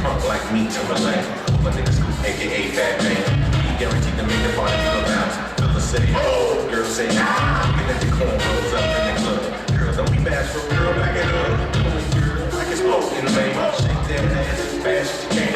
trunk like me to Malay. My nigga Scoop, aka Fat Man. He guaranteed to make the party go bounce. Fill the city. Oh, girls say, ah. We let the corn rolls up in the club. Girls, don't be bashful, girl, back it up. Come on, girl, I can smoke in the vein. Shake that ass as fast as you can.